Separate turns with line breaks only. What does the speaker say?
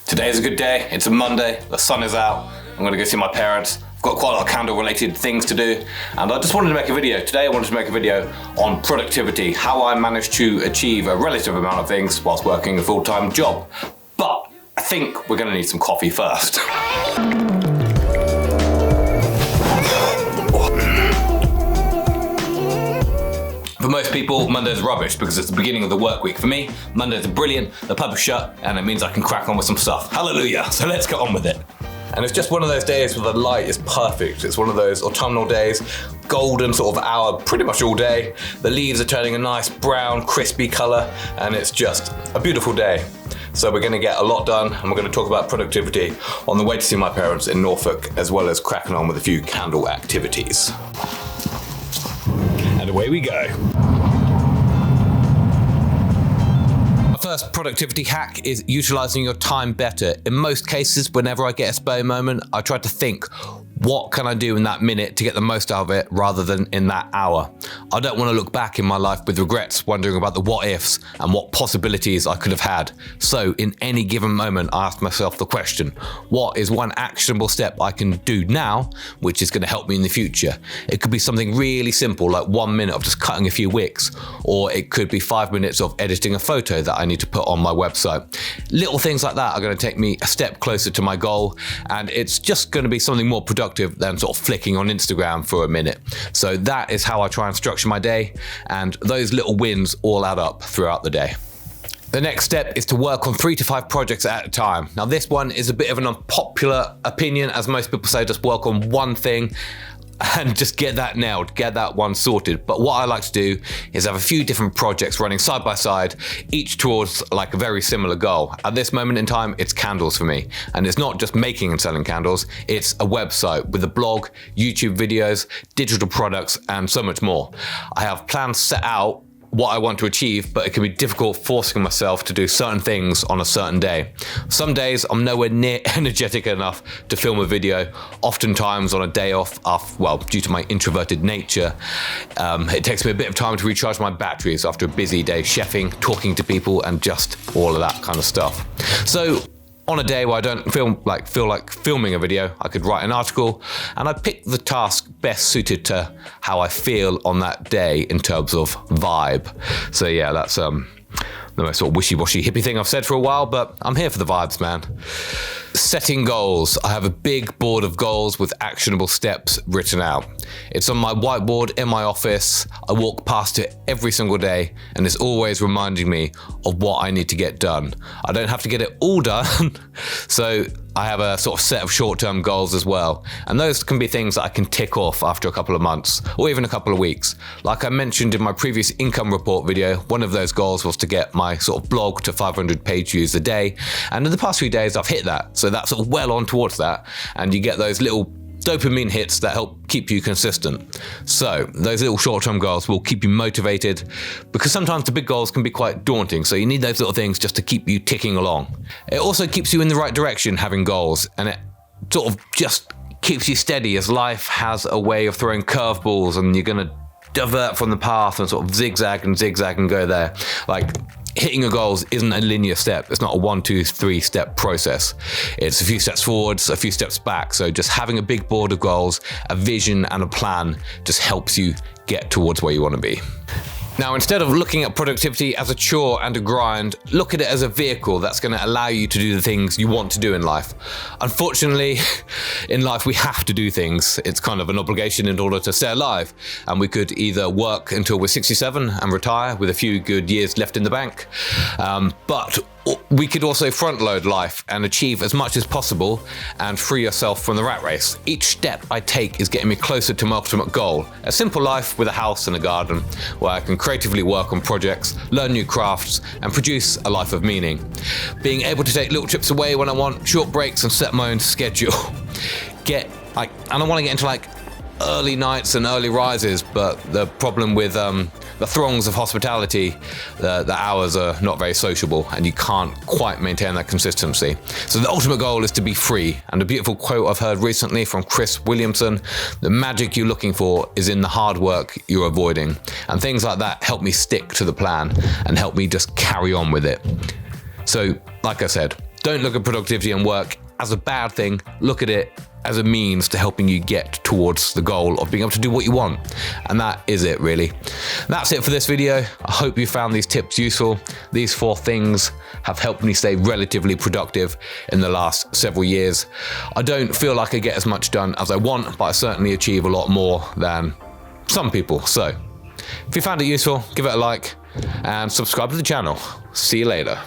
Today is a good day, it's a Monday, the sun is out, I'm going to go see my parents. I've got quite a lot of candle related things to do, and I just wanted to make a video. Today I wanted to make a video on productivity, how I managed to achieve a relative amount of things whilst working a full-time job. But I think we're going to need some coffee first. For most people, Monday's rubbish because it's the beginning of the work week. For me, Mondays are brilliant, the pub is shut, and it means I can crack on with some stuff. Hallelujah, so let's get on with it. And it's just one of those days where the light is perfect. It's one of those autumnal days, golden sort of hour pretty much all day. The leaves are turning a nice brown, crispy colour, and it's just a beautiful day. So we're going to get a lot done, and we're going to talk about productivity on the way to see my parents in Norfolk, as well as cracking on with a few candle activities. And away we go. My first productivity hack is utilising your time better. In most cases, whenever I get a spare moment, I try to think, what can I do in that minute to get the most out of it rather than in that hour? I don't want to look back in my life with regrets, wondering about the what ifs and what possibilities I could have had. So in any given moment, I ask myself the question, what is one actionable step I can do now, which is going to help me in the future? It could be something really simple, like 1 minute of just cutting a few wicks, or it could be 5 minutes of editing a photo that I need to put on my website. Little things like that are going to take me a step closer to my goal, and it's just going to be something more productive than sort of flicking on Instagram for a minute. So that is how I try and structure my day, and those little wins all add up throughout the day. The next step is to work on 3 to 5 projects at a time. Now this one is a bit of an unpopular opinion, as most people say just work on one thing and just get that nailed, get that one sorted. But what I like to do is have a few different projects running side by side, each towards like a very similar goal. At this moment in time, it's candles for me. And it's not just making and selling candles, it's a website with a blog, YouTube videos, digital products, and so much more. I have plans set out what I want to achieve, but it can be difficult forcing myself to do certain things on a certain day. Some days I'm nowhere near energetic enough to film a video. Oftentimes on a day off, well, due to my introverted nature, it takes me a bit of time to recharge my batteries after a busy day chefing, talking to people, and just all of that kind of stuff. So on a day where I don't feel like filming a video, I could write an article, and I pick the task best suited to how I feel on that day in terms of vibe. So yeah, that's the most sort of wishy-washy hippie thing I've said for a while, but I'm here for the vibes, man. Setting goals. I have a big board of goals with actionable steps written out. It's on my whiteboard in my office. I walk past it every single day, and it's always reminding me of what I need to get done. I don't have to get it all done, so I have a sort of set of short-term goals as well. And those can be things that I can tick off after a couple of months or even a couple of weeks. Like I mentioned in my previous income report video, one of those goals was to get my sort of blog to 500 page views a day. And in the past few days, I've hit that. So that's sort of well on towards that. And you get those little dopamine hits that help keep you consistent. So those little short-term goals will keep you motivated, because sometimes the big goals can be quite daunting. So you need those little things just to keep you ticking along. It also keeps you in the right direction, having goals, and it sort of just keeps you steady, as life has a way of throwing curveballs, and you're going to divert from the path and sort of zigzag and go there. Like, hitting your goals isn't a linear step. It's not a 1, 2, 3 step process. It's a few steps forwards, a few steps back. So just having a big board of goals, a vision and a plan just helps you get towards where you want to be. Now, instead of looking at productivity as a chore and a grind, look at it as a vehicle that's going to allow you to do the things you want to do in life. Unfortunately, in life we have to do things. It's kind of an obligation in order to stay alive. And we could either work until we're 67 and retire with a few good years left in the bank, but we could also front load life and achieve as much as possible and free yourself from the rat race. Each step I take is getting me closer to my ultimate goal, a simple life with a house and a garden where I can creatively work on projects, learn new crafts, and produce a life of meaning. Being able to take little trips away when I want, short breaks, and set my own schedule. And I want to get into early nights and early rises, but the problem with the throngs of hospitality, the hours are not very sociable, and you can't quite maintain that consistency. So the ultimate goal is to be free, and a beautiful quote I've heard recently from Chris Williamson: the magic you're looking for is in the hard work you're avoiding. And things like that help me stick to the plan and help me just carry on with it. So like I said, Don't look at productivity and work as a bad thing. Look at it as a means to helping you get towards the goal of being able to do what you want. And that is it, really. That's it for this video. I hope you found these tips useful. These 4 things have helped me stay relatively productive in the last several years. I don't feel like I get as much done as I want, but I certainly achieve a lot more than some people. So if you found it useful, give it a like and subscribe to the channel. See you later.